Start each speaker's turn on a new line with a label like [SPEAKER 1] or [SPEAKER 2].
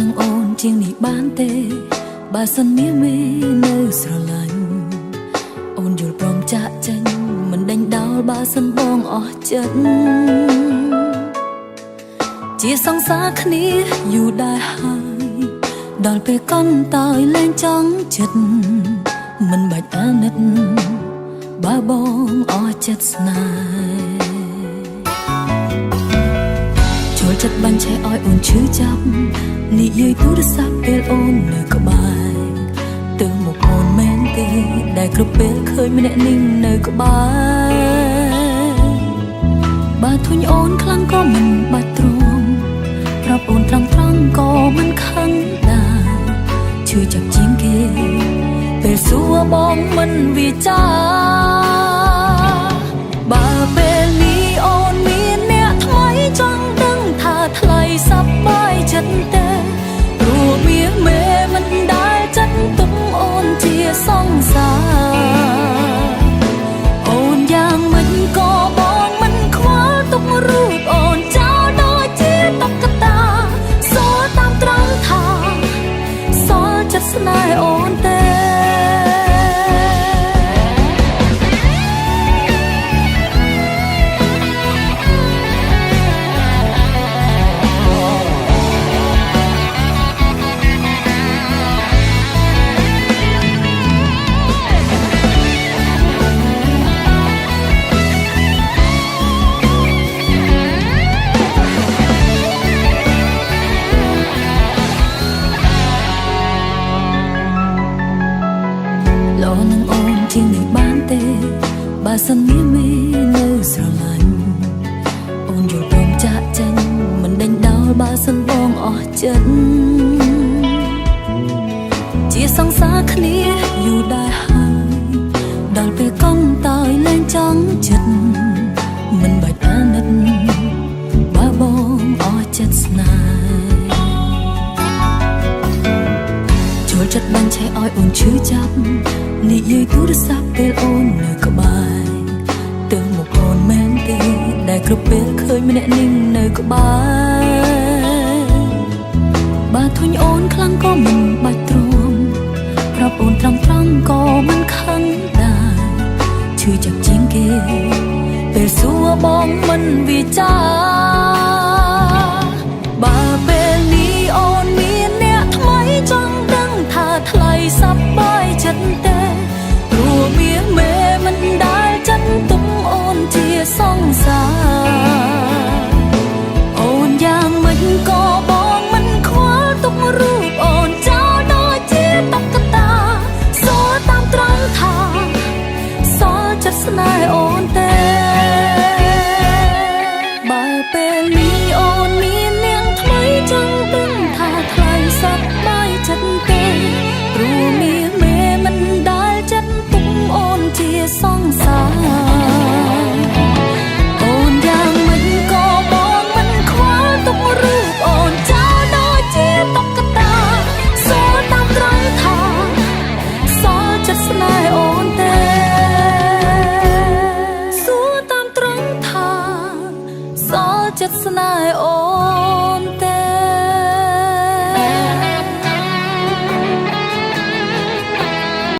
[SPEAKER 1] នឹងអូនជាងនេះបានទេបើសិនមានមេនៅស្រឡាញ់អូនយល់ព្រមចាក់ចេញមិនដេញដោលបើសិនបងអស់ចិត្តជាសង្សារគ្នាយូរដែរហើយដល់ពេលកន់តើយលែងចង់ចិត្តមិនបាច់អាណិតបើបងអស់ចិត្តស្នេហ៍ចូលចិត្តបាញ់ឆេះឲ្យអូនឈឺចាប់និយាយទូរស័ព្ទពេលអូននៅក្បែរទៅមកអូនមែនទេដែលគ្រប់ពេលឃើញម្នាក់នេះនៅក្បែរបើធុញអូនខ្លាំងក៏មិនបាច់ទ្រាំប្រាប់អូនត្រង់ក៏មិនខឹងដែរឈឺចាប់ជាងគេពេលសួរបងមិនវាចាបើពេលនេះអូនមានអ្នកថ្មីចង់ដឹងថាថ្លៃសប្បាយចិត្តទេព្រោះវាមេមិនដែលចិត្តទុកអូនជាសង្សារអូនយ៉ាងមិនក៏បងមិនខ្វល់ទុករូបអូនចោលដូចជាតុក្កតាសួរតាមត្រង់ថាសល់ចិត្តស្នេហ៍អូនទេលោនឹងអូនជាងនេះបានទេបើសិនមានមេនៅស្រឡាញ់អូនយល់ព្រមចាក់ចេញមិនដេញដោលបើសិនបងអស់ចិត្តជាសង្សារគ្នាយូរដែរហើយដល់ពេលកង់តើយលែងចង់ចិត្តមិនបាច់អាណិតបើបងអស់ចិត្តស្នេហ៍ចូលចិត្តបាញ់ឆេះឲ្យអូនឈឺចាប់និយាយទូរស័ព្ទពេលអូននៅក្បែរទៅមកអូនមែនទេដែលគ្រប់ពេលឃើញម្នាក់នេះនៅក្បែរបើធុញអូនខ្លាំងក៏មិនបាច់ទ្រាំប្រាប់អូនត្រង់ក៏មិនខឹងដែរឈឺចាប់ជាងគេពេលសួរបងមិន